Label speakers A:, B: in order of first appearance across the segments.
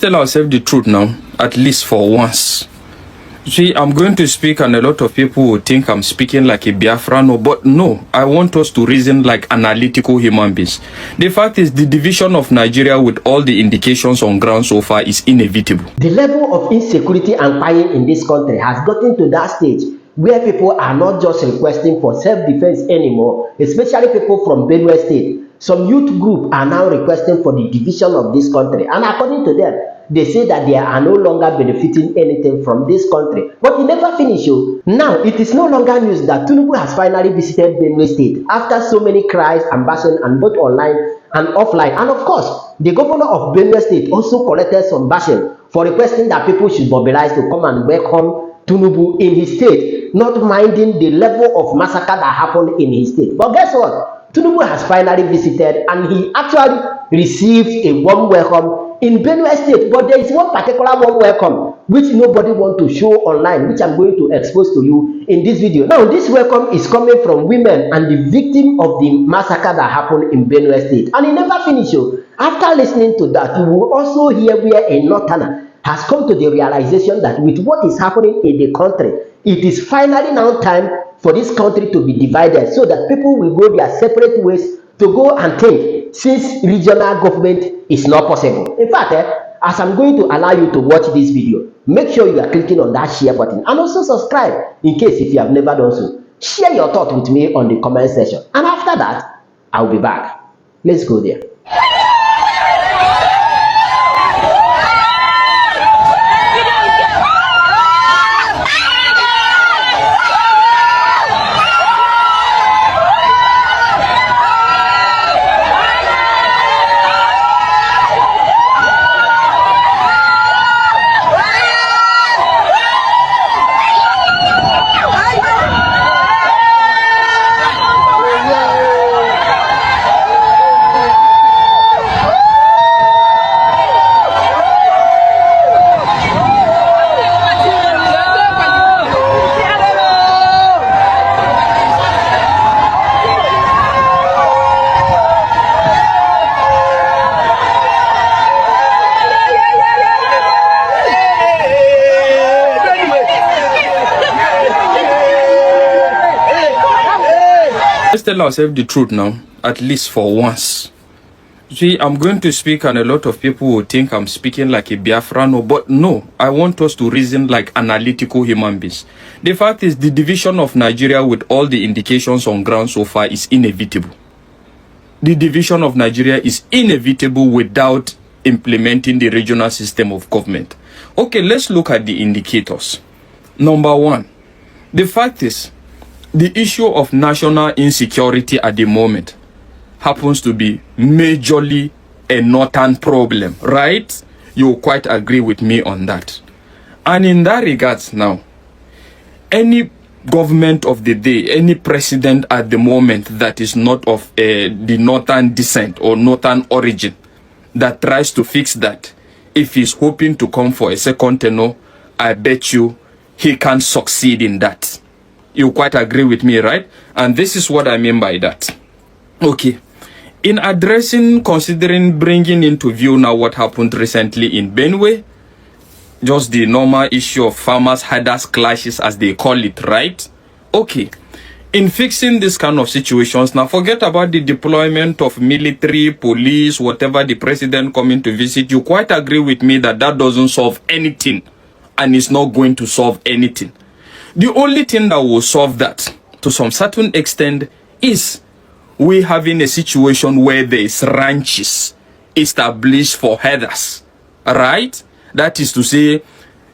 A: tell ourselves the truth now, at least for once. See, I'm going to speak and a lot of people will think I'm speaking like a Biafrano, but no, I want us to reason like analytical human beings. The fact is the division of Nigeria with all the indications on ground so far is inevitable.
B: The level of insecurity and crime in this country has gotten to that stage where people are not just requesting for self-defense anymore, especially people from Benue State. Some youth group are now requesting for the division of this country, and according to them, they say that they are no longer benefiting anything from this country. But it never finished. Now, it is no longer news that Tinubu has finally visited Benue State after so many cries and bashing, and both online and offline. And of course, the governor of Benue State also collected some bashing for requesting that people should mobilize to come and welcome Tinubu in his state, not minding the level of massacre that happened in his state. But guess what? Tinubu has finally visited, and he actually received a warm welcome in Benue State. But there is one particular warm welcome which nobody wants to show online, which I'm going to expose to you in this video. Now, this welcome is coming from women and the victim of the massacre that happened in Benue State. And it never finished. After listening to that, you will also hear where a northerner has come to the realization that with what is happening in the country, it is finally now time for this country to be divided so that people will go their separate ways to go and think, since regional government is not possible. In fact, as I'm going to allow you to watch this video, make sure you are clicking on that share button and also subscribe in case if you have never done so. Share your thoughts with me on the comment section, and after that, I'll be back. Let's go there.
A: Let's tell ourselves the truth now, at least for once. See, I'm going to speak and a lot of people will think I'm speaking like a Biafrano, but no, I want us to reason like analytical human beings. The fact is the division of Nigeria with all the indications on ground so far is inevitable. The division of Nigeria is inevitable without implementing the regional system of government. Okay, let's look at the indicators. Number one, the fact is, the issue of national insecurity at the moment happens to be majorly a northern problem, right? You quite agree with me on that. And in that regards now, any government of the day, any president at the moment that is not of the northern descent or northern origin that tries to fix that, if he's hoping to come for a second tenure, I bet you he can succeed in that. You quite agree with me, right? And this is what I mean by that. Okay. In addressing, considering bringing into view now what happened recently in Benue, just the normal issue of farmers herders clashes as they call it, right? Okay. In fixing this kind of situations, now forget about the deployment of military, police, whatever the president coming to visit. You quite agree with me that that doesn't solve anything and it's not going to solve anything. The only thing that will solve that to some certain extent is we having a situation where there is ranches established for herders, right? That is to say,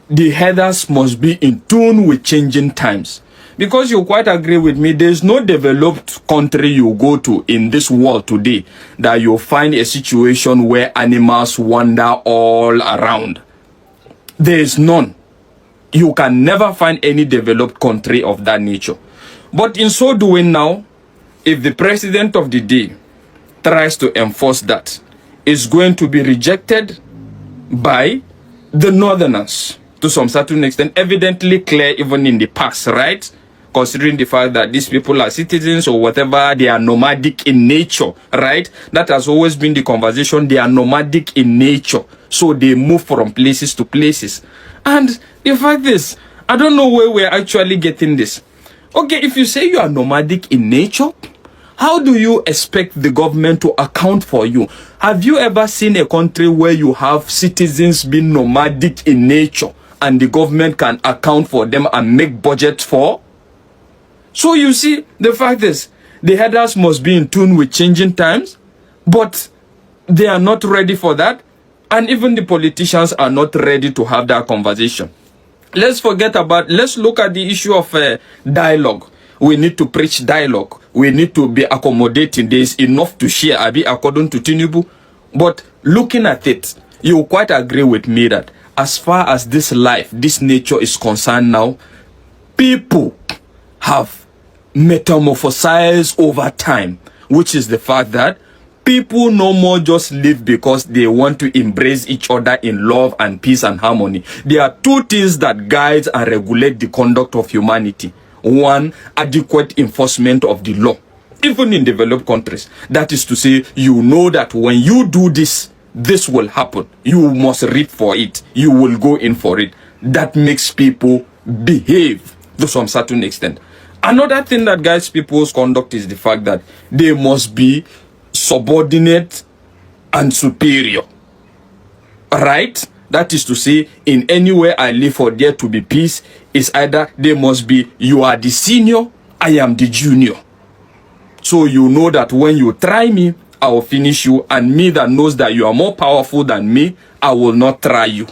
A: the herders must be in tune with changing times. Because you quite agree with me, there's no developed country you go to in this world today that you'll find a situation where animals wander all around. There is none. You can never find any developed country of that nature. But in so doing now, if the president of the day tries to enforce that, it's going to be rejected by the northerners to some certain extent, evidently clear even in the past, right? considering the fact that these people are citizens or whatever, they are nomadic in nature, right? That has always been the conversation. They are nomadic in nature, so they move from places to places. And the fact is, I don't know where we're actually getting this. Okay, if you say you are nomadic in nature, how do you expect the government to account for you? Have you ever seen a country where you have citizens being nomadic in nature and the government can account for them and make budgets for? So you see, the fact is, the headers must be in tune with changing times, but they are not ready for that. And even the politicians are not ready to have that conversation. Let's look at the issue of dialogue. We need to preach dialogue. We need to be accommodating. There is enough to share, according to Tinubu. But looking at it, you quite agree with me that as far as this life, this nature is concerned now, people have metamorphosized over time, which is the fact that people no more just live because they want to embrace each other in love and peace and harmony. There are two things that guide and regulate the conduct of humanity. One, adequate enforcement of the law, even in developed countries. That is to say, you know that when you do this, this will happen. You must reap for it. You will go in for it. That makes people behave to some certain extent. Another thing that guides people's conduct is the fact that they must be subordinate and superior. Right? That is to say, in any way I live for there to be peace, is either they must be, you are the senior, I am the junior. So you know that when you try me, I will finish you, and me that knows that you are more powerful than me, I will not try you.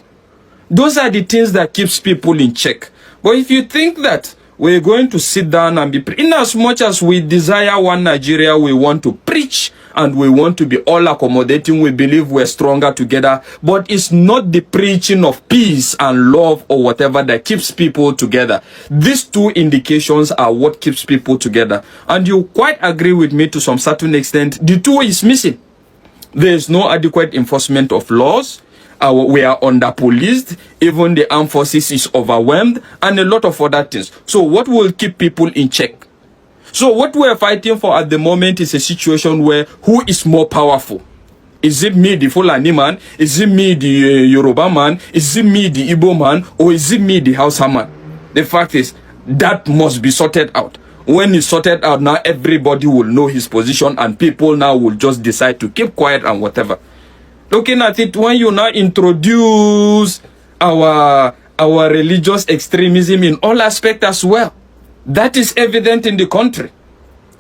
A: Those are the things that keeps people in check. But if you think that we're going to sit down and be, in as much as we desire one Nigeria, we want to preach and we want to be all accommodating, we believe we're stronger together, but it's not the preaching of peace and love or whatever that keeps people together. These two indications are what keeps people together. And you quite agree with me to some certain extent, the two is missing. There is no adequate enforcement of laws. We are under-policed, even the armed forces is overwhelmed, and a lot of other things. So what will keep people in check? So what we're fighting for at the moment is a situation where who is more powerful? Is it me, the Fulani man? Is it me, the Yoruba man? Is it me, the Igbo man? Or is it me, the Hausa man? The fact is, that must be sorted out. When it's sorted out, now everybody will know his position, and people now will just decide to keep quiet and whatever. Looking at it, when you now introduce our religious extremism in all aspects as well, that is evident in the country.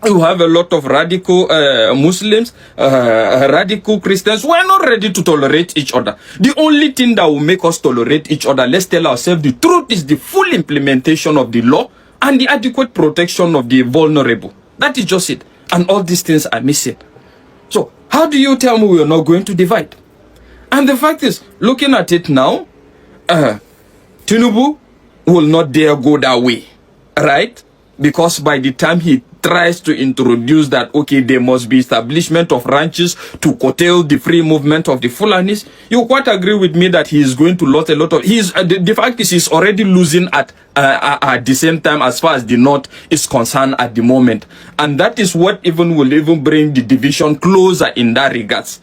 A: You have a lot of radical Muslims, radical Christians. We're not ready to tolerate each other. The only thing that will make us tolerate each other, let's tell ourselves the truth, is the full implementation of the law and the adequate protection of the vulnerable. That is just it. And all these things are missing. So how do you tell me we are not going to divide? And the fact is, looking at it now, Tinubu will not dare go that way, right? Because by the time he tries to introduce that, okay, there must be establishment of ranches to curtail the free movement of the Fulanis, you quite agree with me that he is going to lose a lot of... the fact is, he's already losing at the same time as far as the North is concerned at the moment. And that is what will even bring the division closer in that regards.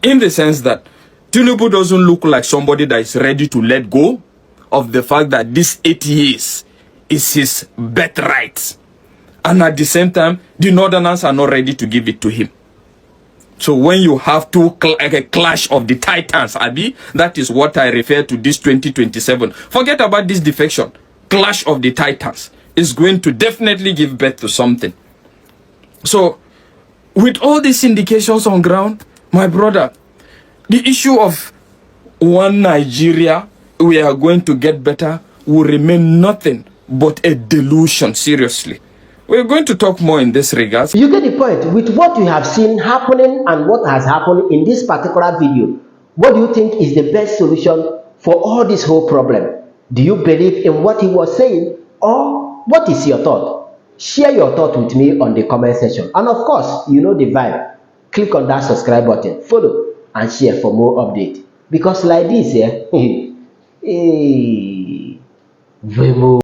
A: In the sense that Tinubu doesn't look like somebody that is ready to let go of the fact that this 8 years is his birthright. And at the same time, the Northerners are not ready to give it to him. So when you have a clash of the titans, Abi, that is what I refer to this 2027. Forget about this defection. Clash of the titans is going to definitely give birth to something. So, with all these indications on ground, my brother, the issue of one Nigeria, we are going to get better, will remain nothing but a delusion, seriously. We're going to talk more in this regard.
B: You get the point. With what you have seen happening and what has happened in this particular video, what do you think is the best solution for all this whole problem? Do you believe in what he was saying, or what is your thought? Share your thought with me on the comment section. And of course, you know the vibe. Click on that subscribe button, follow, and share for more updates. Because like this, yeah, Vemo.